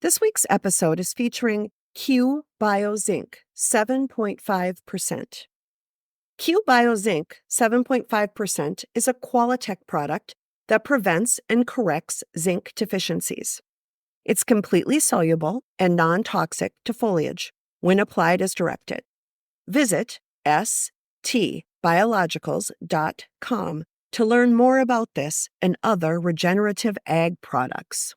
This week's episode is featuring Q-Bio Zinc 7.5%. Q-Bio Zinc 7.5% is a QualiTech product that prevents and corrects zinc deficiencies. It's completely soluble and non-toxic to foliage when applied as directed. Visit stbiologicals.com to learn more about this and other regenerative ag products.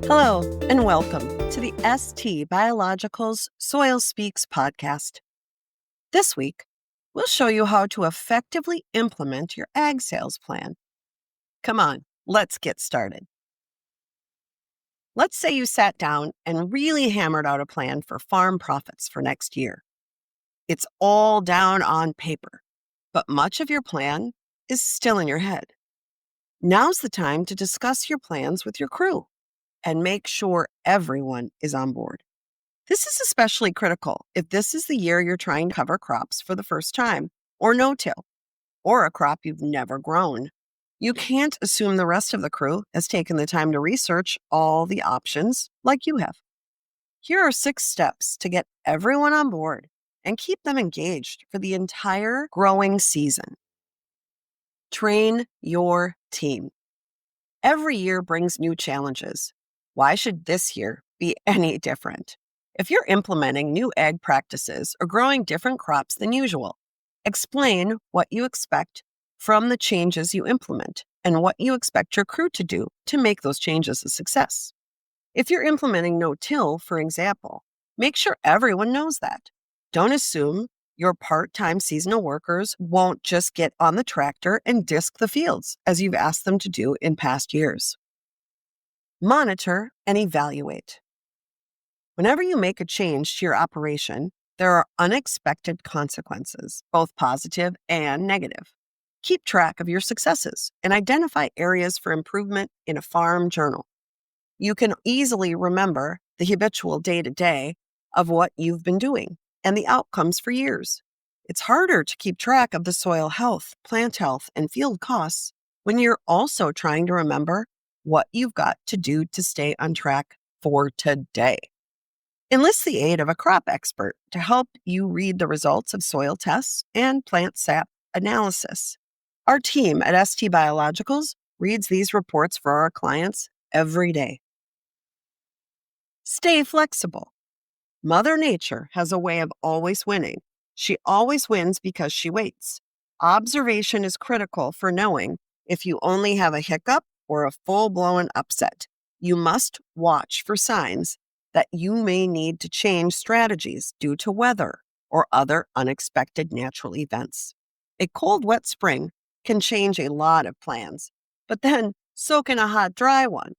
Hello, and welcome to the ST Biologicals Soil Speaks podcast. This week, we'll show you how to effectively implement your ag sales plan. Come on, let's get started. Let's say you sat down and really hammered out a plan for farm profits for next year. It's all down on paper, but much of your plan is still in your head. Now's the time to discuss your plans with your crew and make sure everyone is on board. This is especially critical if this is the year you're trying to cover crops for the first time, or no-till, or a crop you've never grown. You can't assume the rest of the crew has taken the time to research all the options like you have. Here are 6 steps to get everyone on board and keep them engaged for the entire growing season. Train your team. Every year brings new challenges. Why should this year be any different? If you're implementing new ag practices or growing different crops than usual, explain what you expect from the changes you implement and what you expect your crew to do to make those changes a success. If you're implementing no-till, for example, make sure everyone knows that. Don't assume your part-time seasonal workers won't just get on the tractor and disc the fields as you've asked them to do in past years. Monitor and evaluate. Whenever you make a change to your operation, there are unexpected consequences, both positive and negative. Keep track of your successes and identify areas for improvement in a farm journal. You can easily remember the habitual day-to-day of what you've been doing and the outcomes for years. It's harder to keep track of the soil health, plant health, and field costs when you're also trying to remember what you've got to do to stay on track for today. Enlist the aid of a crop expert to help you read the results of soil tests and plant sap analysis. Our team at ST Biologicals reads these reports for our clients every day. Stay flexible. Mother Nature has a way of always winning. She always wins because she waits. Observation is critical for knowing if you only have a hiccup or a full-blown upset. You must watch for signs that you may need to change strategies due to weather or other unexpected natural events. A cold, wet spring can change a lot of plans, but then so can a hot, dry one.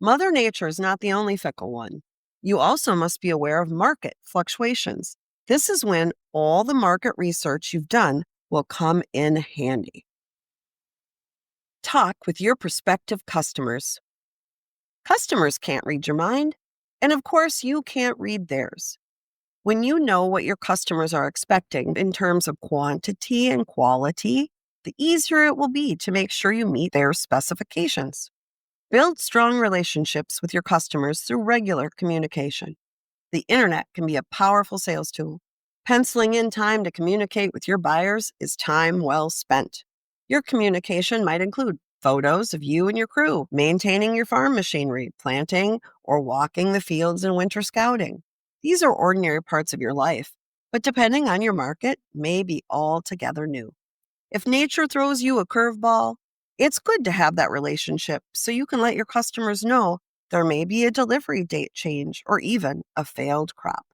Mother Nature is not the only fickle one. You also must be aware of market fluctuations. This is when all the market research you've done will come in handy. Talk with your prospective customers. Customers can't read your mind, and of course, you can't read theirs. When you know what your customers are expecting in terms of quantity and quality, the easier it will be to make sure you meet their specifications. Build strong relationships with your customers through regular communication. The internet can be a powerful sales tool. Penciling in time to communicate with your buyers is time well spent. Your communication might include photos of you and your crew maintaining your farm machinery, planting, or walking the fields in winter scouting. These are ordinary parts of your life, but depending on your market, may be altogether new. If nature throws you a curveball, it's good to have that relationship so you can let your customers know there may be a delivery date change or even a failed crop.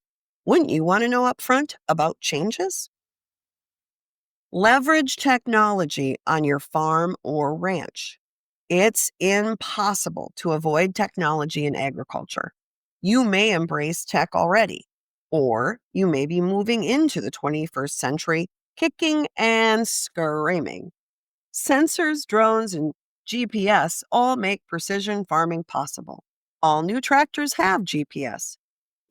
Wouldn't you want to know upfront about changes? Leverage technology on your farm or ranch. It's impossible to avoid technology in agriculture. You may embrace tech already, or you may be moving into the 21st century kicking and screaming. Sensors, drones, and GPS all make precision farming possible. All new tractors have GPS.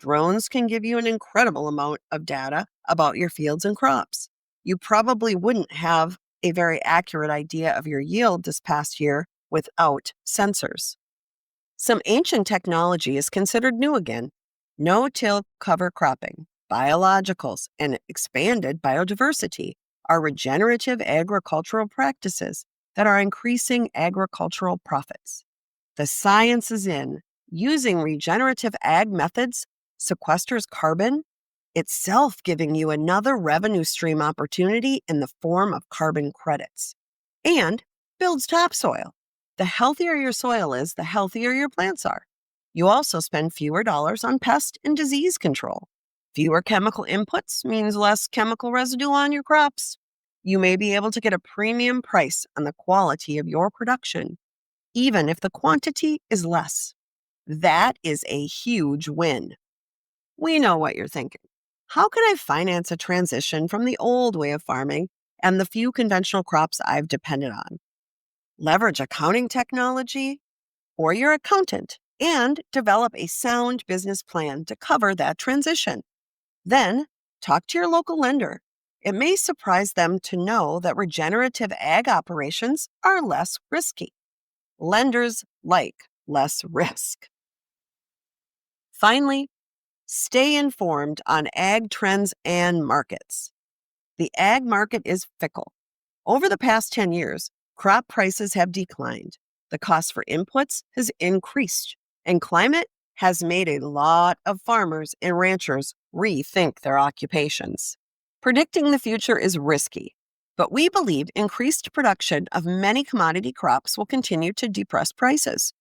Drones can give you an incredible amount of data about your fields and crops. You probably wouldn't have a very accurate idea of your yield this past year without sensors. Some ancient technology is considered new again. No-till cover cropping, biologicals, and expanded biodiversity are regenerative agricultural practices that are increasing agricultural profits. The science is in. Using regenerative ag methods sequesters carbon, itself giving you another revenue stream opportunity in the form of carbon credits, and builds topsoil. The healthier your soil is, the healthier your plants are. You also spend fewer dollars on pest and disease control. Fewer chemical inputs means less chemical residue on your crops. You may be able to get a premium price on the quality of your production, even if the quantity is less. That is a huge win. We know what you're thinking. How can I finance a transition from the old way of farming and the few conventional crops I've depended on? Leverage accounting technology or your accountant and develop a sound business plan to cover that transition. Then, talk to your local lender. It may surprise them to know that regenerative ag operations are less risky. Lenders like less risk. Finally, stay informed on ag trends and markets. The ag market is fickle. Over the past 10 years, crop prices have declined. The cost for inputs has increased, and climate has made a lot of farmers and ranchers rethink their occupations. Predicting the future is risky, but we believe increased production of many commodity crops will continue to depress prices.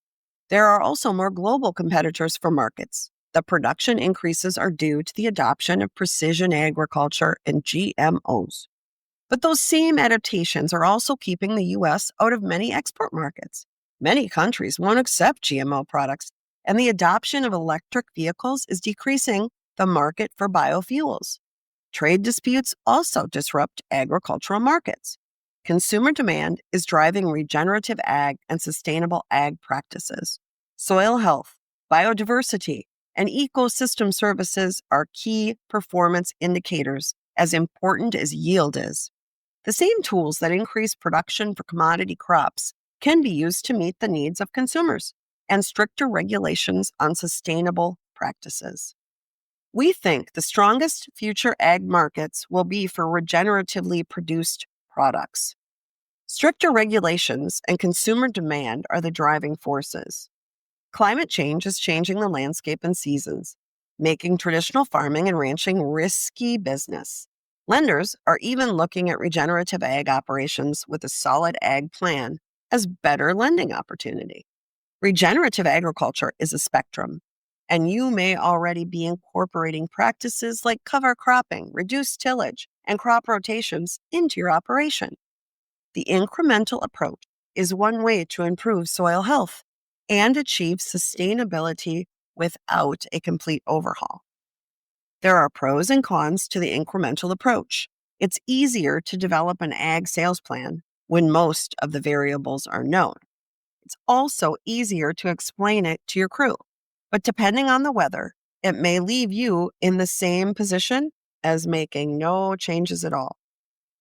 There are also more global competitors for markets. The production increases are due to the adoption of precision agriculture and GMOs. But those same adaptations are also keeping the U.S. out of many export markets. Many countries won't accept GMO products, and the adoption of electric vehicles is decreasing the market for biofuels. Trade disputes also disrupt agricultural markets. Consumer demand is driving regenerative ag and sustainable ag practices. Soil health, biodiversity, and ecosystem services are key performance indicators as important as yield is. The same tools that increase production for commodity crops can be used to meet the needs of consumers and stricter regulations on sustainable practices. We think the strongest future ag markets will be for regeneratively produced products. Stricter regulations and consumer demand are the driving forces. Climate change is changing the landscape and seasons, making traditional farming and ranching risky business. Lenders are even looking at regenerative ag operations with a solid ag plan as better lending opportunity. Regenerative agriculture is a spectrum, and you may already be incorporating practices like cover cropping, reduced tillage, and crop rotations into your operation. The incremental approach is one way to improve soil health and achieve sustainability without a complete overhaul. There are pros and cons to the incremental approach. It's easier to develop an ag sales plan when most of the variables are known. It's also easier to explain it to your crew, but depending on the weather, it may leave you in the same position as making no changes at all.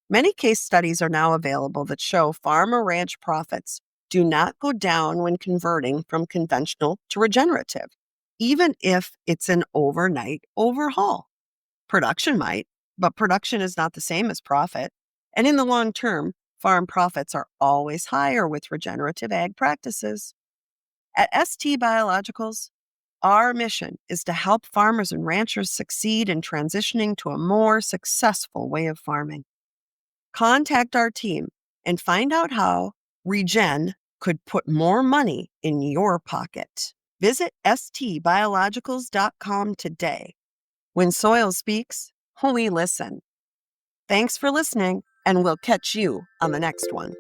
Many case studies are now available that show farm or ranch profits do not go down when converting from conventional to regenerative, even if it's an overnight overhaul. Production might, but production is not the same as profit. And in the long term, farm profits are always higher with regenerative ag practices. At ST Biologicals, our mission is to help farmers and ranchers succeed in transitioning to a more successful way of farming. Contact our team and find out how Regen could put more money in your pocket. Visit stbiologicals.com today. When soil speaks, we listen. Thanks for listening, and we'll catch you on the next one.